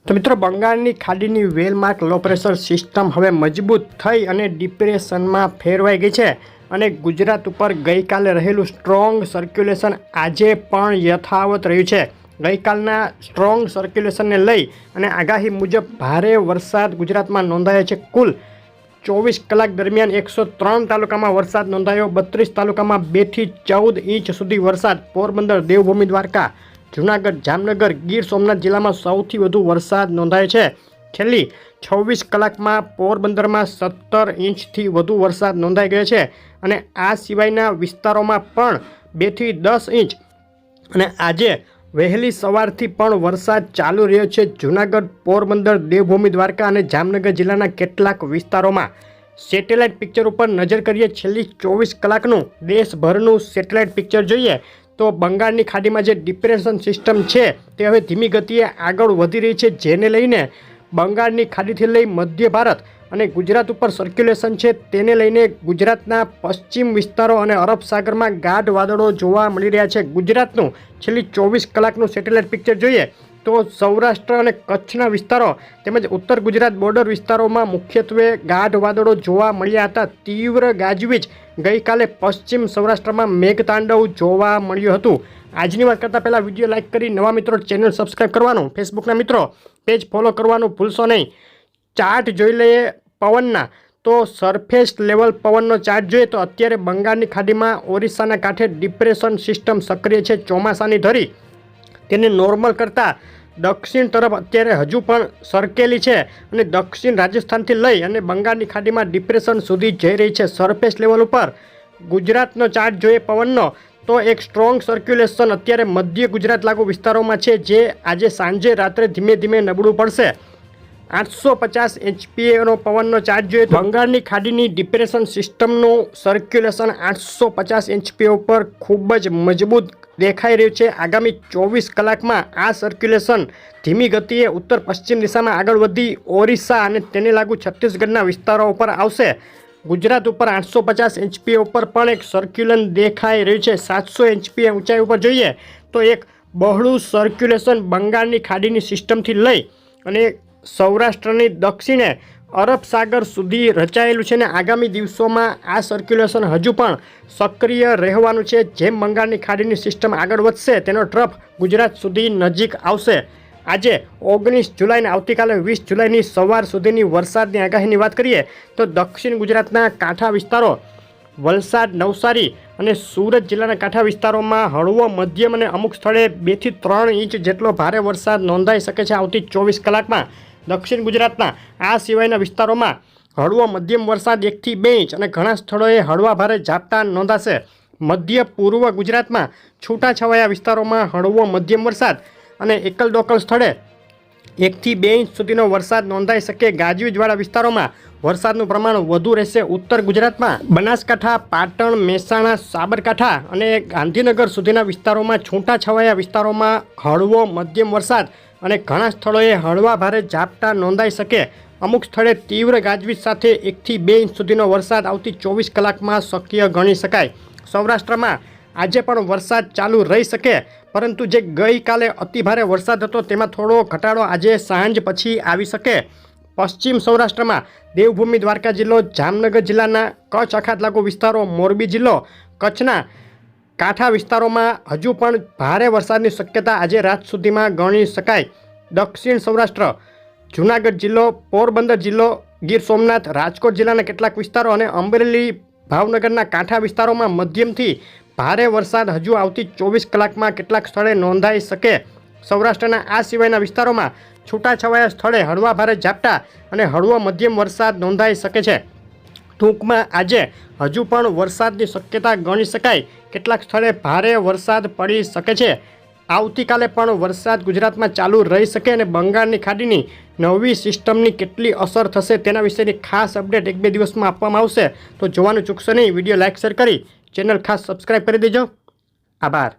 તો મિત્રો, બંગાળની ખાડીની વેલમાર્ક લો પ્રેશર સિસ્ટમ હવે મજબૂત થઈ અને ડિપ્રેશનમાં ફેરવાઈ ગઈ છે અને ગુજરાત ઉપર ગઈકાલે રહેલું સ્ટ્રોંગ સર્ક્યુલેશન આજે પણ યથાવત રહ્યું છે। ગઈકાલના સ્ટ્રોંગ સર્ક્યુલેશનને લઈ અને આગાહી મુજબ ભારે વરસાદ ગુજરાતમાં નોંધાયો છે। કુલ 24 કલાક દરમિયાન 103 તાલુકામાં વરસાદ નોંધાયો। 32 તાલુકામાં 2 થી 14 ઇંચ સુધી વરસાદ। પોરબંદર, દેવભૂમિ દ્વારકા, જૂનાગઢ, જામનગર, ગીર સોમનાથ જિલ્લામાં સૌથી વધુ વરસાદ નોંધાયો છે। છેલ્લી 26 કલાકમાં પોરબંદરમાં 17 ઇંચથી વધુ વરસાદ નોંધાઈ ગયો છે અને આ સિવાયના વિસ્તારોમાં પણ 2 થી 10 ઇંચ અને આજે વહેલી સવારથી પણ વરસાદ ચાલુ રહ્યો છે। જૂનાગઢ, પોરબંદર, દેવભૂમિ દ્વારકા અને જામનગર જિલ્લાના કેટલાક વિસ્તારોમાં સેટેલાઇટ પિક્ચર ઉપર નજર કરીએ। છેલ્લી 24 કલાકનું દેશભરનું સેટેલાઇટ પિક્ચર જોઈએ તો બંગાળની ખાડીમાં જે ડિપ્રેશન સિસ્ટમ છે તે હવે ધીમી ગતિએ આગળ વધી રહી છે, જેને લઈને બંગાળની ખાડીથી લઈ મધ્ય ભારત અને ગુજરાત ઉપર સર્ક્યુલેશન છે, તેને લઈને ગુજરાતના પશ્ચિમ વિસ્તારો અને અરબ સાગરમાં ગાઢ વાદળો જોવા મળી રહ્યા છે। ગુજરાતનું છેલ્લી 24 કલાકનું સેટેલાઇટ પિક્ચર જોઈએ તો સૌરાષ્ટ્ર અને કચ્છના વિસ્તારો તેમજ ઉત્તર ગુજરાત બોર્ડર વિસ્તારોમાં મુખ્યત્વે ગાઢ વાદળો જોવા મળ્યા હતા। તીવ્ર ગાજવીજ ગઈકાલે પશ્ચિમ સૌરાષ્ટ્રમાં મેઘતાંડવ જોવા મળ્યું હતું। આજની વાત કરતાં પહેલાં વિડીયો લાઇક કરી નવા મિત્રો ચેનલ સબસ્ક્રાઈબ કરવાનું, ફેસબુકના મિત્રો પેજ ફોલો કરવાનું ભૂલશો નહીં। ચાર્ટ જોઈ લઈએ પવનના તો સરફેસ લેવલ પવનનો ચાર્ટ જોઈએ તો અત્યારે બંગાળની ખાડીમાં ઓરિસ્સાના કાંઠે ડિપ્રેશન સિસ્ટમ સક્રિય છે। ચોમાસાની ધરી તેને નોર્મલ કરતાં દક્ષિણ તરફ અત્યારે હજુ પણ સરકેલી છે અને દક્ષિણ રાજસ્થાનથી લઈ અને બંગાળની ખાડીમાં ડિપ્રેશન સુધી જઈ રહી છે। સરફેસ લેવલ ઉપર ગુજરાતનો ચાર્ટ જોઈએ પવનનો તો એક સ્ટ્રોંગ સર્ક્યુલેશન અત્યારે મધ્ય ગુજરાત લાગુ વિસ્તારોમાં છે, જે આજે સાંજે રાત્રે ધીમે ધીમે નબળું પડશે। 850 HPAનો પવનનો ચાર્જ જોઈએ તો બંગાળની ખાડીની ડિપ્રેશન સિસ્ટમનું સર્ક્યુલેશન 850 HPA ઉપર ખૂબ જ મજબૂત દેખાઈ રહ્યું છે। આગામી 24 કલાકમાં આ સર્ક્યુલેશન ધીમી ગતિએ ઉત્તર પશ્ચિમ દિશામાં આગળ વધી ઓરિસ્સા અને તેને લાગુ છત્તીસગઢના વિસ્તારો ઉપર આવશે। ગુજરાત ઉપર 850 HPA ઉપર પણ એક સર્ક્યુલન દેખાઈ રહ્યું છે। 700 HPA ઊંચાઈ ઉપર જોઈએ તો એક બહોળું સર્ક્યુલેશન બંગાળની ખાડીની સિસ્ટમથી લઈ અને સૌરાષ્ટ્રની દક્ષિણે અરબ સાગર સુધી રચાયેલું છે અને આગામી દિવસોમાં આ સર્ક્યુલેશન હજુ પણ સક્રિય રહેવાનું છે। જેમ બંગાળની ખાડીની સિસ્ટમ આગળ વધશે તેનો ટ્રફ ગુજરાત સુધી નજીક આવશે। આજે 19 જુલાઈને આવતીકાલે 20 જુલાઈની સવાર સુધીની વરસાદની આગાહીની વાત કરીએ તો દક્ષિણ ગુજરાતના કાંઠા વિસ્તારો, વલસાડ, નવસારી અને સુરત જિલ્લાના કાંઠા વિસ્તારોમાં હળવો મધ્યમ અને અમુક સ્થળે 2 થી 3 ઇંચ જેટલો ભારે વરસાદ નોંધાઈ શકે છે આવતી 24 કલાકમાં। દક્ષિણ ગુજરાતના આ સિવાયના વિસ્તારોમાં હળવો મધ્યમ વરસાદ 1 થી 2 ઇંચ અને ઘણા સ્થળોએ હળવા ભારે ઝાપટા નોંધાશે। મધ્ય પૂર્વ ગુજરાતમાં છૂટાછવાયા વિસ્તારોમાં હળવો મધ્યમ વરસાદ અને એકલ દોકલ સ્થળે 1 થી 2 ઇંચ સુધીનો વરસાદ નોંધાઈ શકે। ગાજવીજવાળા વિસ્તારોમાં વરસાદનું પ્રમાણ વધુ રહેશે। ઉત્તર ગુજરાતમાં બનાસકાંઠા, પાટણ, મહેસાણા, સાબરકાંઠા અને ગાંધીનગર સુધીના વિસ્તારોમાં છૂટાછવાયા વિસ્તારોમાં હળવો મધ્યમ વરસાદ અને ઘણા સ્થળોએ હળવા ભારે ઝાપટા નોંધાઈ શકે। અમુક સ્થળે તીવ્ર ગાજવીજ સાથે 1 થી 2 ઇંચ સુધીનો વરસાદ આવતી 24 કલાકમાં શક્ય ગણી શકાય। સૌરાષ્ટ્રમાં આજે પણ વરસાદ ચાલુ રહી શકે, પરંતુ જે ગઈકાલે અતિભારે વરસાદ હતો તેમાં થોડો ઘટાડો આજે સાંજ પછી આવી શકે। પશ્ચિમ સૌરાષ્ટ્રમાં દેવભૂમિ દ્વારકા જિલ્લો, જામનગર જિલ્લાના કચ્છ અખાત લાગુ વિસ્તારો, મોરબી જિલ્લો, કચ્છના કાંઠા વિસ્તારોમાં હજુ પણ ભારે વરસાદની શક્યતા આજે રાત સુધીમાં ગણી શકાય। દક્ષિણ સૌરાષ્ટ્ર, જૂનાગઢ જિલ્લો, પોરબંદર જિલ્લો, ગીર સોમનાથ, રાજકોટ જિલ્લાના કેટલાક વિસ્તારો અને અમરેલી, ભાવનગરના કાંઠા વિસ્તારોમાં મધ્યમથી ભારે વરસાદ હજુ આવતી 24 કલાકમાં કેટલાક સ્થળે નોંધાઈ શકે। સૌરાષ્ટ્રના આ સિવાયના વિસ્તારોમાં છૂટાછવાયા સ્થળે હળવા ભારે ઝાપટા અને હળવો મધ્યમ વરસાદ નોંધાઈ શકે છે। ટૂંકમાં આજે હજુ પણ વરસાદની શક્યતા ગણી શકાય। કેટલાક સ્થળે ભારે વરસાદ પડી શકે છે। આવતીકાલે પણ વરસાદ ગુજરાતમાં ચાલુ રહી શકે અને બંગાળની ખાડીની નવી સિસ્ટમની કેટલી અસર થશે તેના વિશેની ખાસ અપડેટ 1-2 દિવસમાં આપવામાં આવશે, તો જોવાનું ચૂકશો નહીં। વિડીયો લાઇક શેર કરી ચેનલ ખાસ સબસ્ક્રાઈબ કરી દેજો। આભાર।